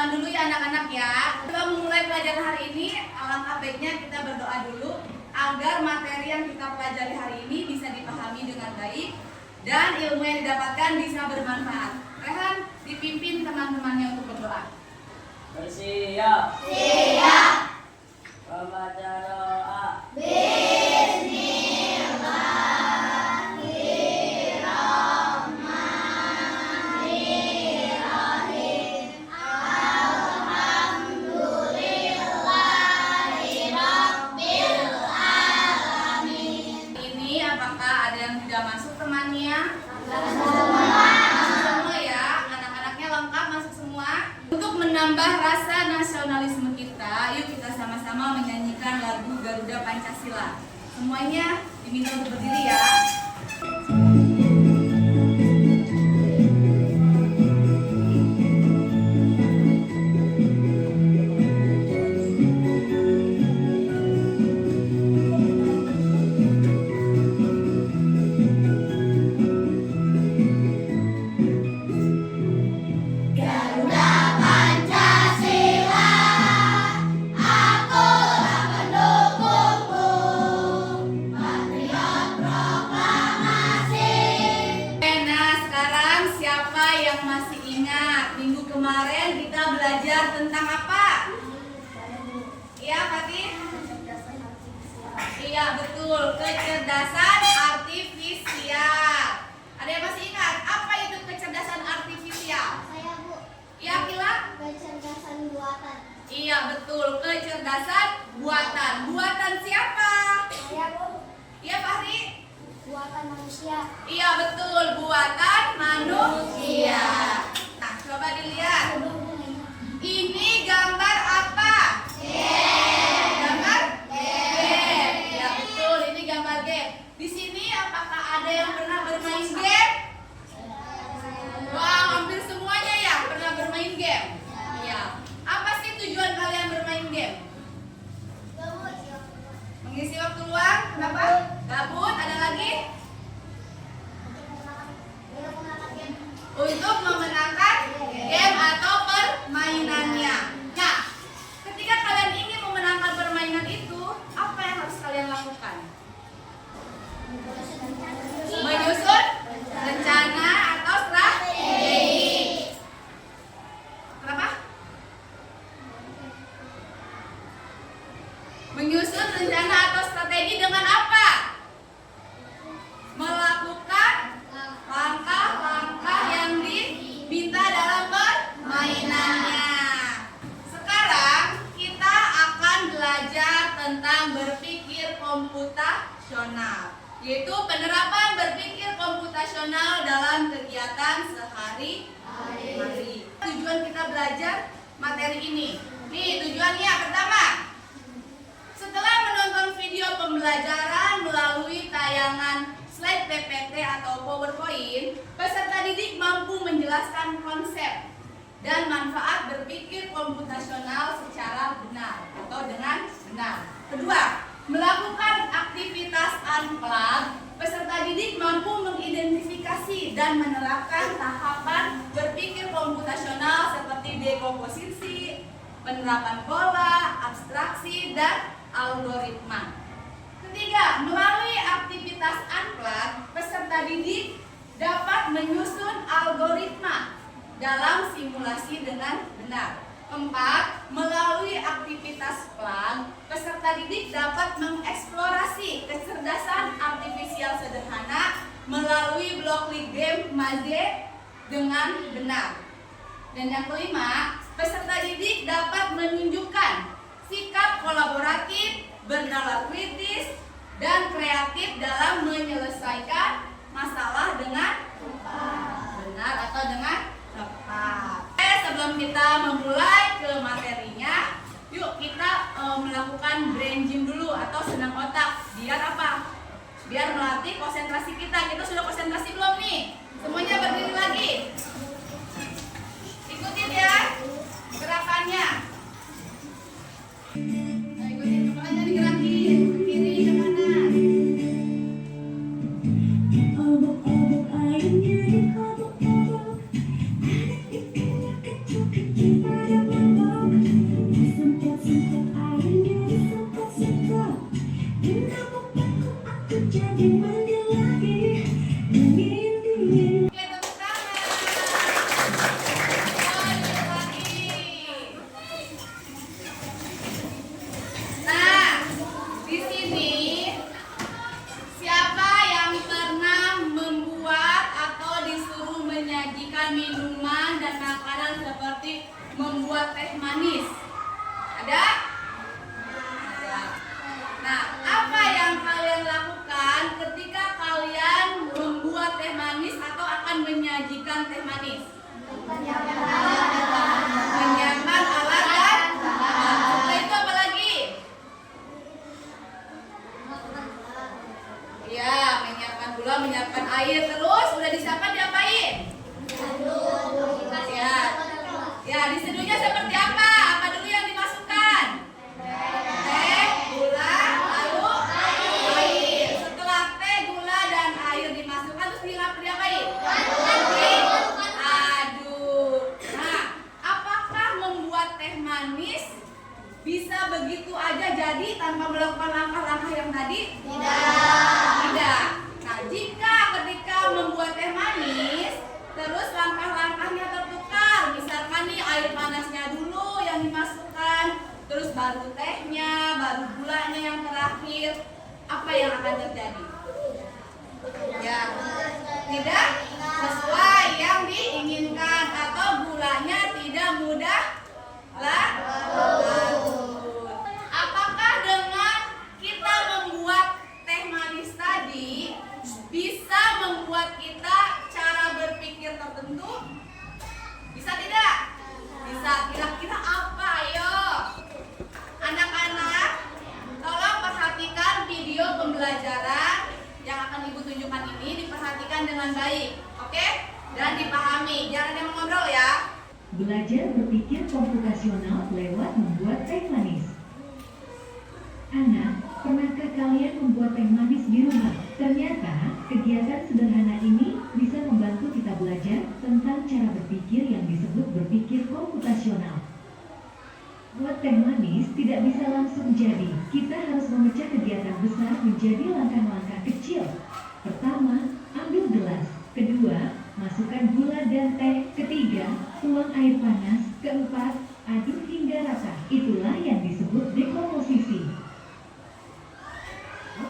kenalan dulu ya anak-anak ya. Sebelum memulai pelajaran hari ini, alangkah baiknya kita berdoa dulu agar materi yang kita pelajari hari ini bisa dipahami dengan baik dan ilmu yang didapatkan bisa bermanfaat. Rehan dipimpin teman-temannya untuk berdoa. Bersiap. Siap. Membaca doa. Ini apakah ada yang tidak masuk temannya? Masuk semua ya, anak-anaknya lengkap masuk semua. Untuk menambah rasa nasionalisme kita, yuk kita sama-sama menyanyikan lagu Garuda Pancasila. Semuanya diminta untuk berdiri ya. Kemarin kita belajar tentang apa? Iya, Fatih? Iya, betul. Kecerdasan artifisial. Ada yang masih ingat? Apa itu kecerdasan artifisial? Saya, Bu. Iya, Kila? Kecerdasan buatan. Iya, betul. Kecerdasan buatan. Buatan siapa? Saya, Bu. Iya, Fahri? Buatan manusia. Iya, betul. Buatan manusia. Nah, coba dilihat. Ini gambar apa? Gambar game. Ya betul, ini gambar game. Di sini apakah ada yang pernah bermain game? Wah, hampir semuanya ya pernah bermain game. Iya. Apa sih tujuan kalian bermain game? Mengisi waktu luang? Kenapa? Gabut. Ada lagi? Untuk memenangkan game atau permainannya. Nah, ketika kalian ingin memenangkan permainan itu, apa yang harus kalian lakukan? Menyusun rencana atau strategi. Kenapa? Menyusun rencana atau strategi dengan apa? Melakukan langkah-langkah yang diminta dalam permainannya. Sekarang kita akan belajar tentang berpikir komputasional, yaitu penerapan berpikir komputasional dalam kegiatan sehari-hari. Tujuan kita belajar materi ini. Nih tujuannya pertama. Setelah menonton video pembelajaran melalui tayangan slide PPT atau PowerPoint, peserta didik mampu menjelaskan konsep dan manfaat berpikir komputasional secara benar atau dengan benar. Kedua, melakukan aktivitas unplug, peserta didik mampu mengidentifikasi dan menerapkan tahapan berpikir komputasional seperti dekomposisi, penerapan pola, abstraksi, dan algoritma. Ketiga, melalui aktivitas unplug, peserta didik dapat menyusun algoritma dalam simulasi dengan benar. Keempat, melalui aktivitas plug, peserta didik dapat mengeksplorasi kecerdasan artifisial sederhana melalui blok game Maze dengan benar. Dan yang kelima, peserta didik dapat menunjukkan sikap kolaboratif, bernalar kritis, dan kreatif dalam menyelesaikan masalah dengan benar atau dengan tepat. Sebelum kita memulai ke materinya, yuk kita melakukan brain gym dulu atau senam otak. Biar apa? Biar melatih konsentrasi kita. Kita sudah konsentrasi belum nih? Semuanya berdiri lagi. Ikutin ya gerakannya. Nah, ikutin kepalanya digerakin ke kiri ke kanan. Obok-obok ayamnya diobok-obok, anak ibunya kecil-kecil pada minuman dan makanan seperti membuat teh manis. Ada? Ada. Nah, apa yang kalian lakukan ketika kalian membuat teh manis atau akan menyajikan teh manis? Menyiapkan alat dan bahan. Setelah itu apa lagi? Ya, menyiapkan gula, menyiapkan air. Terus udah disiapkan diapain? Ya, ya diseduhnya seperti apa? Apa dulu yang dimasukkan? Teh, gula, lalu air. Setelah teh, gula, dan air dimasukkan terus diapain? Aduk. Nah, apakah membuat teh manis bisa begitu aja jadi tanpa melakukan langkah-langkah yang tadi? Tidak. Nah, jika ketika membuat teh manis, terus langkah-langkahnya tertukar, misalkan nih air panasnya dulu yang dimasukkan, terus baru tehnya, baru gulanya yang terakhir, apa yang akan terjadi? Ya, tidak sesuai yang diinginkan atau gulanya tidak mudah larut. Apakah dengan kita membuat teh manis tadi bisa membuat kita cara berpikir tertentu? Bisa tidak? Bisa. Kira-kira apa? Ayo anak-anak, tolong perhatikan video pembelajaran yang akan ibu tunjukkan ini, diperhatikan dengan baik, oke? Dan dipahami, jangan yang mengobrol ya. Belajar berpikir komputasional lewat membuat teh manis. Anak, pernahkah kalian membuat teh manis di rumah? Ternyata, kegiatan sederhana ini bisa membantu kita belajar tentang cara berpikir yang disebut berpikir komputasional. Buat teh manis tidak bisa langsung jadi. Kita harus memecah kegiatan besar menjadi langkah-langkah kecil. Pertama, ambil gelas. Kedua, masukkan gula dan teh. Ketiga, tuang air panas. Keempat, aduk hingga rata. Itulah yang disebut dekomposisi.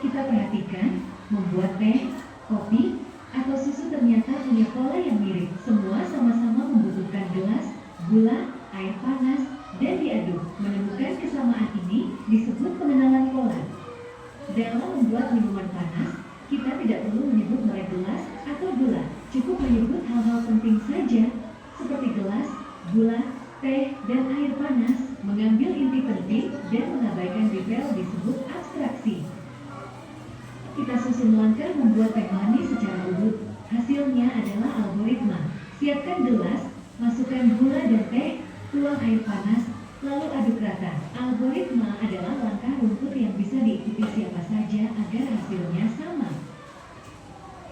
Kita perhatikan, membuat teh, kopi, atau susu ternyata punya pola yang mirip. Semua sama-sama membutuhkan gelas, gula, air panas, dan diaduk. Menemukan kesamaan ini disebut pengenalan pola. Dalam membuat minuman panas, kita tidak perlu menyebut merek gelas atau gula. Cukup menyebut hal-hal penting saja, seperti gelas, gula, teh, dan air panas. Mengambil inti penting dan mengabaikan detail disebut abstraksi. Kita susun langkah membuat teh manis secara urut. Hasilnya adalah algoritma. Siapkan gelas, masukkan gula dan teh, tuang air panas, lalu aduk rata. Algoritma adalah langkah rumput yang bisa diikuti siapa saja agar hasilnya sama.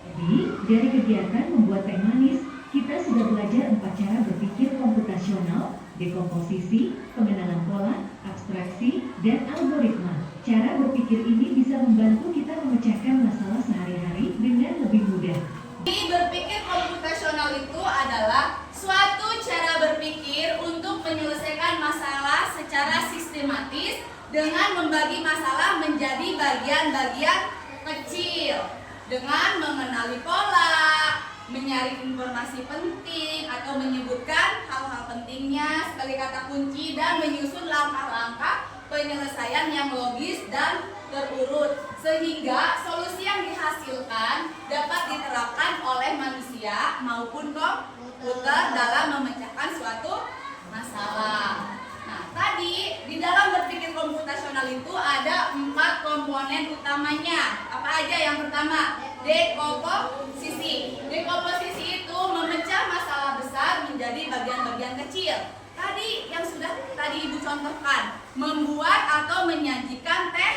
Jadi, dari kegiatan membuat teh manis, kita sudah belajar 4 cara berpikir komputasional, dekomposisi, pengenalan pola, abstraksi, dan algoritma. Cara berpikir ini bisa membantu kita memecahkan masalah sehari-hari dengan lebih mudah. Berpikir komputasional itu adalah suatu cara berpikir untuk menyelesaikan masalah secara sistematis dengan membagi masalah menjadi bagian-bagian kecil, dengan mengenali pola, menyaring informasi penting atau menyebutkan hal-hal pentingnya sekali kata kunci, dan menyusun langkah-langkah penyelesaian yang logis dan terurut sehingga solusi yang dihasilkan dapat diterapkan oleh manusia maupun komputer dalam memecahkan suatu masalah. Nah, tadi di dalam berpikir komputasional itu ada 4 komponen utamanya. Apa aja? Yang pertama, dekomposisi. Dekomposisi itu memecah masalah besar menjadi bagian-bagian kecil. Tadi yang sudah Ibu contohkan, membuat atau menyajikan teh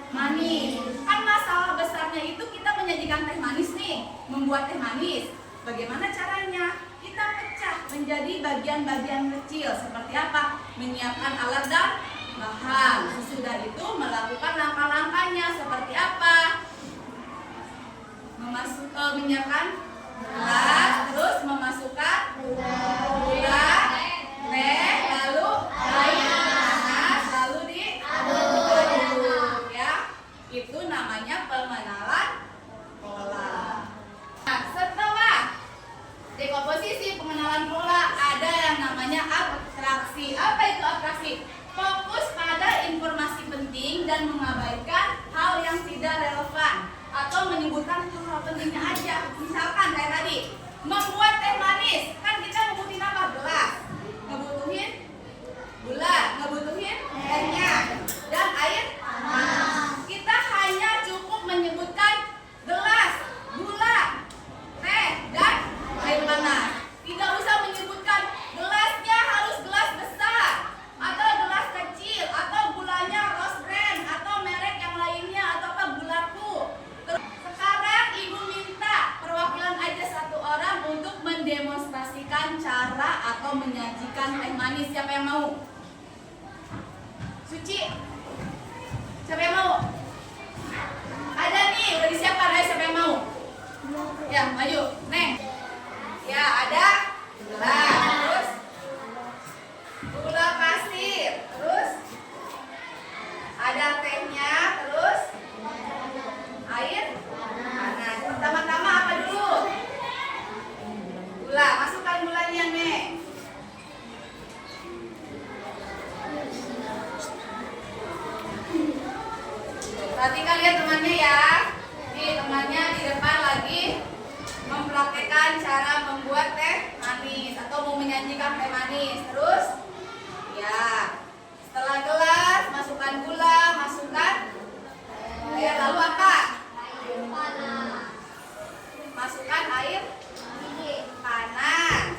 manis. Kan masalah besarnya itu kita menyajikan teh manis nih, membuat teh manis. Bagaimana caranya? Kita pecah menjadi bagian-bagian kecil. Seperti apa? Menyiapkan alat dan bahan. Sesudah itu melakukan langkah-langkahnya. Seperti apa? Menyiapkan gelas, terus memasukkan gula, teh, lalu air panas, lalu diaduk, ya. Itu namanya pengenalan pola. Nah, setelah dekomposisi pengenalan atraksi. Apa itu atraksi? Fokus pada informasi penting dan mengabaikan hal yang tidak relevan atau menyebutkan hal pentingnya aja. Misalkan kayak tadi, membuat teh manis. Kan kita ngebutuhin apa? Gelas. Ngebutuhin gula, ngebutuhin tehnya dan air panas. Kita hanya cukup menyebutkan gelas, gula, teh dan air panas. Tidak usah menyebutkan gelasnya harus gelas besar atau gelas kecil atau gulanya Rose Brand atau merek yang lainnya atau apa gulaku. Sekarang ibu minta perwakilan aja satu orang untuk mendemonstrasikan cara atau menyajikan teh manis. Siapa yang mau? Suci, siapa yang mau? Ada nih, udah disiapkan. Ayo, siapa yang mau? Ya, maju, Neng. Ya, ada gula, terus gula pasir, terus ada tehnya, terus air panas. Pertama-tama apa dulu? Gula, masukkan gulanya, Neng. Perhatikan lihat temannya ya. Nih temannya di depan lagi mempraktekkan cara membuat teh manis atau mau menyajikan teh manis. Terus ya, setelah gelas masukkan gula, masukkan air, lalu apa? Air panas. Masukkan air panas.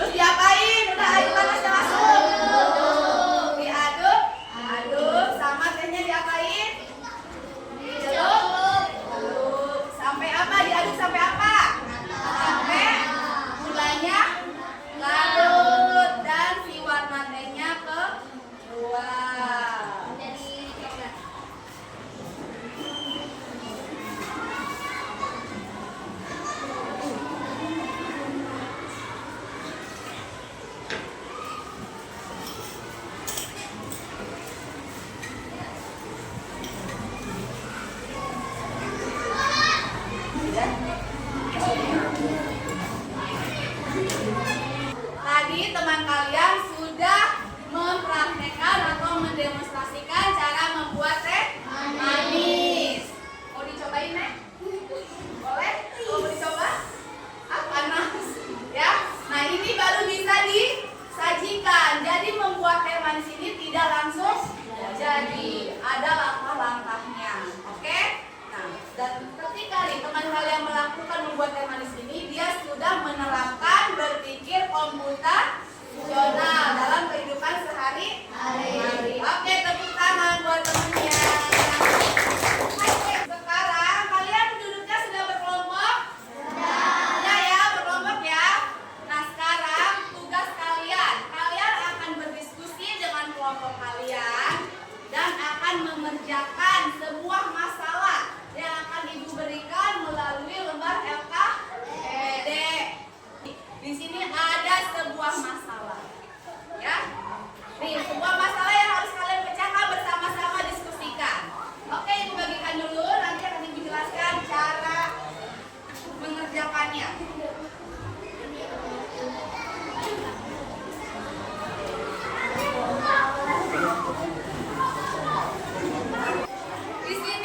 Terus diapain? Udah air panasnya masuk. Diaduk, aduk sama tehnya diapain? Diaduk, aduk sampai apa? Diaduk sampai apa? Sampai gulanya larut dan si warna tehnya keluar. Jadi coklat. Tadi teman kalian sudah mempraktekkan atau mendemonstrasikan cara membuat teh manis. Mau dicobain, Nek? Boleh? Mau dicoba? Ah, panas. Ya. Nah, ini baru bisa disajikan. Jadi membuat teh manis ini tidak langsung jadi. Ada langkah-langkahnya. Oke? Nah, dan ketika nih teman kalian melakukan membuat teh manis ini, dia sudah menerapkan berpikir komputasional dalam kehidupan sehari-hari. Oke, tepuk tangan buat temannya. Sekarang kalian duduknya sudah berkelompok? Sudah ya, berkelompok ya. Nah, sekarang tugas kalian akan berdiskusi dengan kelompok kalian dan akan mengerjakan sebuah masalah yang akan ibu berikan melalui lembar LKPD. Di sini ada sebuah masalah, ya. Nih, sebuah masalah yang harus kalian pecahkan bersama-sama, diskusikan. Oke, ibu bagikan dulu, nanti akan ibu jelaskan cara mengerjakannya. Di sini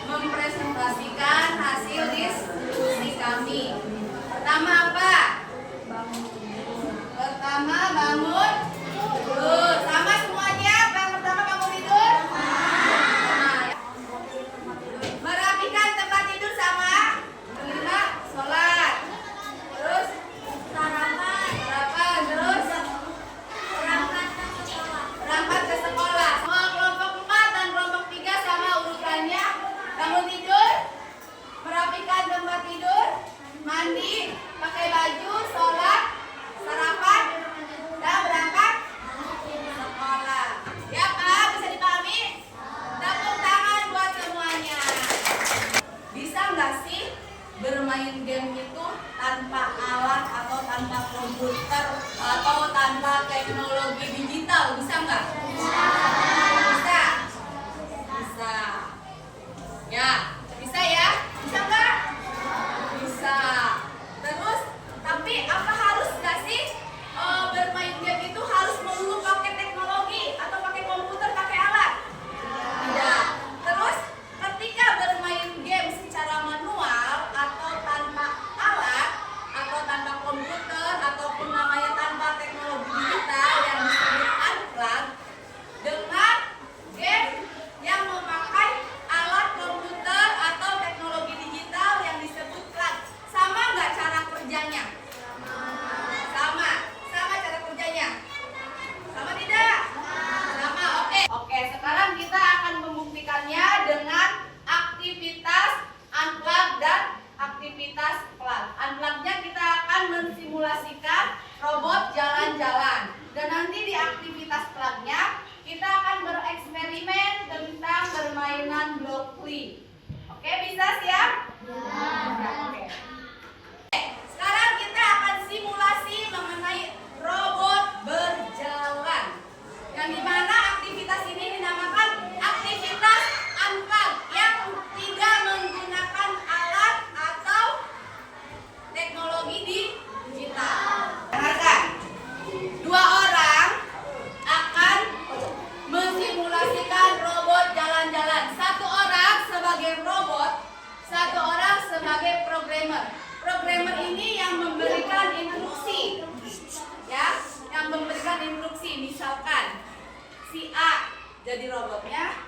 mempresentasikan hasil diskusi kami. Pertama apa? Pertama bangun tidur. Sama semuanya. Yang pertama bangun tidur. Nah, merapikan tempat tidur sama. Kelima sholat. Terus sarapan. Terus berangkat ke sekolah. Semua kelompok 4 dan kelompok 3 sama urutannya. Bangun tidur, merapikan tempat tidur, mandi, pakai baju, sholat, sarapan, dan berangkat sekolah. Ya Pak, bisa dipahami? Tepuk tangan buat semuanya. Bisa nggak sih bermain game itu tanpa alat atau tanpa komputer atau tanpa teknologi digital? Bisa nggak? Bisa. Bisa. Ya, bisa ya? Bisa nggak? Bisa. Terus, tapi apa harus nggak sih bermain game itu harus melulu pakai teknologi atau pakai komputer, pakai alat? Tidak. Terus, ketika bermain game secara manual atau tanpa alat atau tanpa komputer ataupun namanya tanpa teknologi digital yang disebut unplug, dengan game yang memakai alat komputer atau teknologi digital yang disebut plug, sama nggak cara kerjanya? Sama cara kerjanya? Sama tidak? Sama, oke. Sekarang kita akan membuktikannya dengan aktivitas unplug dan aktivitas plug. Unplug-nya kita akan mensimulasikan robot jalan-jalan, dan nanti di aktivitas plug-nya kita akan bereksperimen tentang permainan blokly. Oke, bisa siap? Oke. Sekarang kita akan simulasi mengenai robot berjalan. Yang dimana aktivitas ini dinamakan aktivitas unplug yang tidak menggunakan alat atau teknologi digital. Dengarkan. 2 orang akan mensimulasikan robot jalan-jalan. 1 orang sebagai robot, 1 orang sebagai programmer. Programmer ini yang memberikan instruksi, ya, yang memberikan instruksi. Misalkan si A jadi robotnya,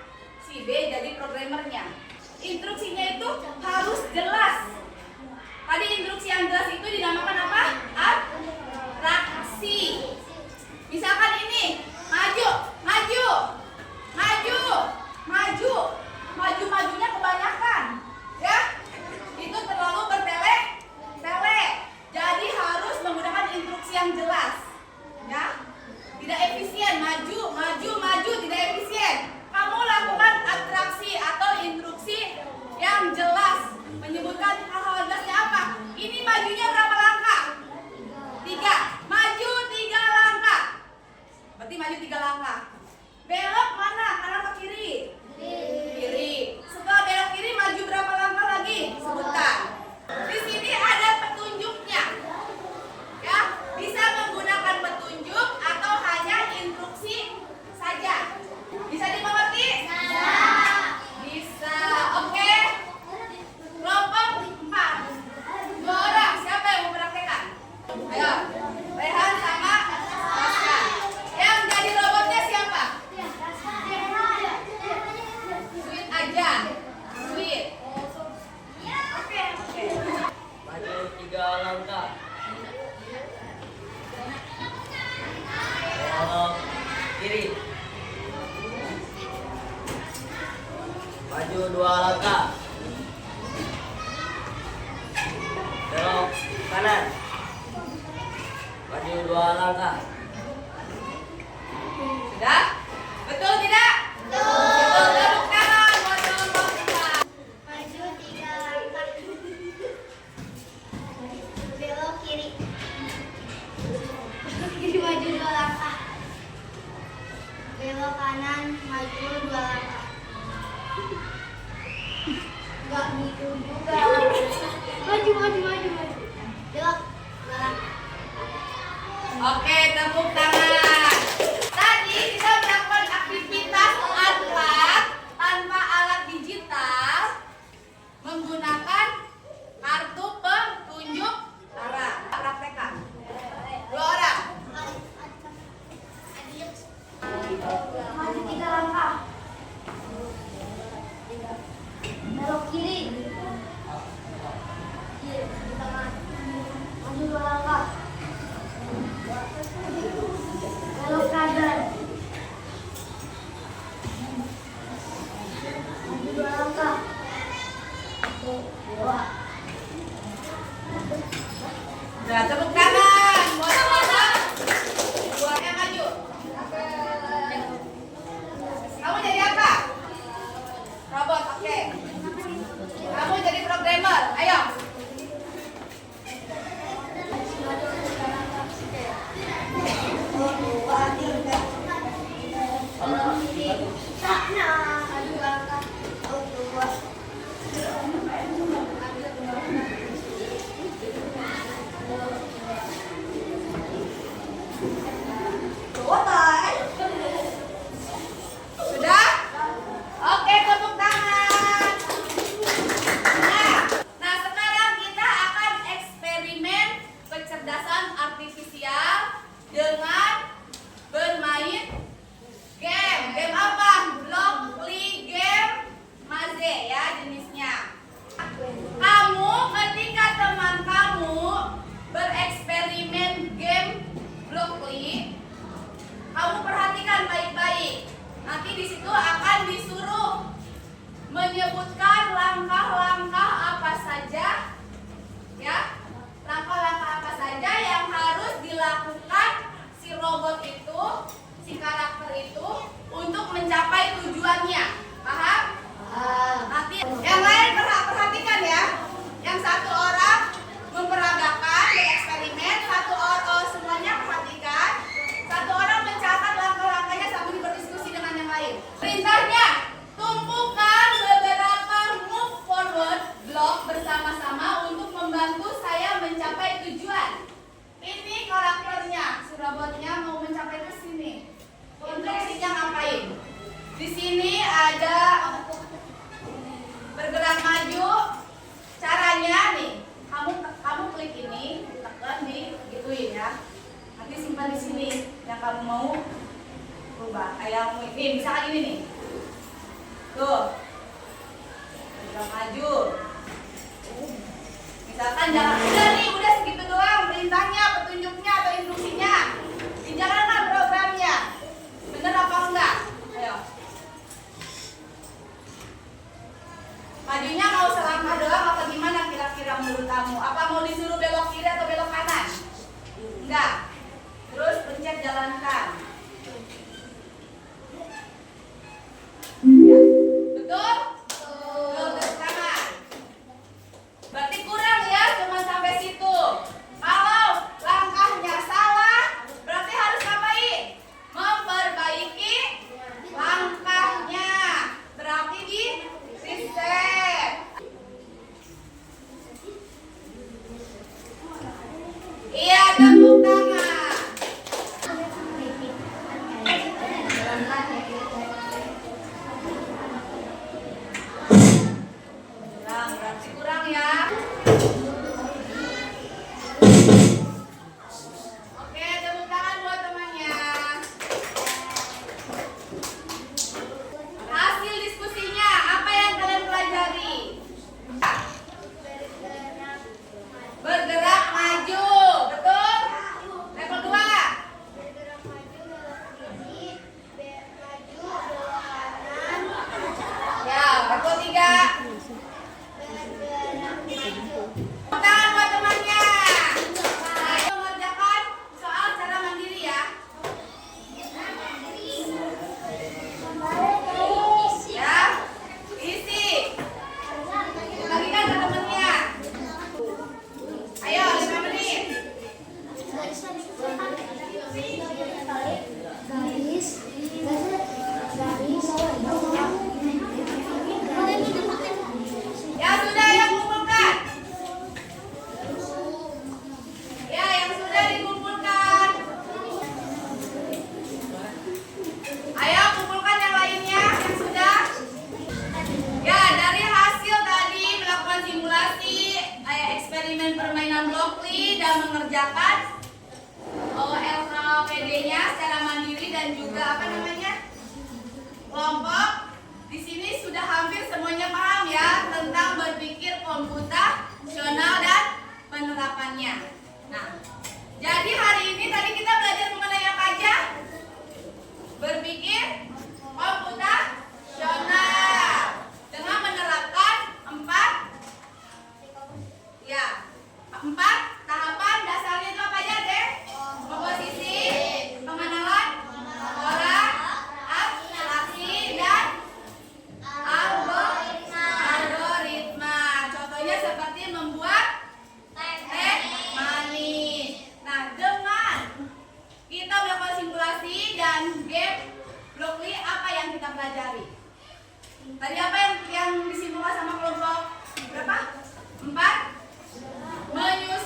si B jadi programmernya. Instruksinya itu harus jelas. Tadi instruksi yang jelas itu dinamakan apa? Atraksi. Misalkan ini, majunya kebanyakan, ya, itu terlalu bertele-tele. Jadi harus menggunakan instruksi yang jelas, ya, tidak efisien, maju, tidak efisien. Kamu lakukan atraksi atau instruksi yang jelas, menyebutkan hal-hal jelasnya apa. Ini majunya berapa langkah? 3. Maju 3 langkah. Berarti maju 3 langkah. Belok mana? Kanan ke kiri? Kiri. Setelah belok kiri maju berapa langkah lagi? Sebutkan. Di sini ada petunjuknya. Ya, bisa menggunakan petunjuk atau hanya instruksi saja. Bisa dimengerti? Bisa. Oke. Kelompok 4. 2 orang. Siapa yang mau praktekkan? Ayo. Rehan sama Pascal. Yang jadi robotnya siapa? Sweet aja. Sweet. Oke. Maju 3 langkah. Belok kiri. Maju 2 langkah. Belok kanan. Maju 2 langkah. Sudah? Betul tidak? Betul. Tepuk tangan buat kelompok 4. Maju 3 langkah. Belok kiri. Maju 2 langkah. Belok kanan, maju 2 langkah. Enggak gitu juga. Maju. Belok 2 langkah. Oke, tepuk tangan. Tadi kita melakukan aktivitas unplug tanpa alat dua langkah. 1, 2. Nah, tepuk tangan. Buat buatnya maju. Kamu jadi apa? Robot, oke. Kamu jadi programmer. Ayo. Sudah? Oke, tepuk tangan. Nah, sekarang kita akan eksperimen kecerdasan artifisial dengan bermain game. Game apa? Blockly game, Maze ya jenisnya. Kamu ketika teman kamu bereksperimen game Blockly, kamu perhatikan baik-baik. Nanti di situ akan disuruh menyebutkan langkah-langkah apa saja, ya, langkah-langkah apa saja yang harus dilakukan si robot itu, si karakter itu untuk mencapai tujuannya. Paham? Nanti yang lain perhatikan ya. Yang satu orang memperagakan eksperimen, satu orang semuanya perhatikan. Satu orang mencatat langkah-langkahnya sambil berdiskusi dengan yang lain. Perintahnya, tumpukan beberapa move forward block bersama-sama untuk membantu saya mencapai tujuan. Ini karakternya, si robotnya mau mencapai ke sini. Instruksinya ngapain? Di sini ada bergerak maju. Caranya nih, kamu klik ini, tekan di gituin ya. Nanti simpan di sini yang kamu mau rubah. Kayak ini, misalkan ini nih. Tuh. Bergerak maju. Misalkan jangan udah segitu doang perintahnya, petunjuknya atau instruksinya. Dijalankan programnya. Bener apa enggak? Ayo. Majunya mau selangkah doang apa gimana kira-kira menurut kamu? Apa mau disuruh belok kiri atau belok kanan? Enggak. Terus pencet jalankan. Ya. Betul? Betul, tepuk tangan. Berarti kurang ya, cuma sampai situ. Kalau langkahnya salah, berarti harus ngapain? Memperbaiki langkahnya. Berarti di reset. Iya, tepuk tangan. Kurang, berarti kurang ya. Oke, tepuk tangan buat temannya. Hasil diskusinya, apa yang kalian pelajari? Bergerak maju, betul? Level 2. Bergerak maju belok kiri, maju belok kanan. Ya, level 3. Bergerak maju. Tangan buat temannya. Nah, mengerjakan soal secara mandiri ya. Ya, isi. Bagikan ke temennya. Ayo, 5 menit. Ya sudah, yang kumpulkan. Ya, yang sudah dikumpulkan. Ayo kumpulkan yang lainnya yang sudah. Ya, dari hasil tadi melakukan simulasi eksperimen permainan Blockly dan mengerjakan OLKPD-nya secara mandiri dan juga apa namanya? Kelompok. Di sini sudah hampir semuanya paham ya tentang berpikir komputasional dan penerapannya. Nah, jadi hari ini tadi kita belajar mengenai apa aja? Berpikir komputasional dengan yang disimpulkan sama kelompok berapa? 4? Menyusun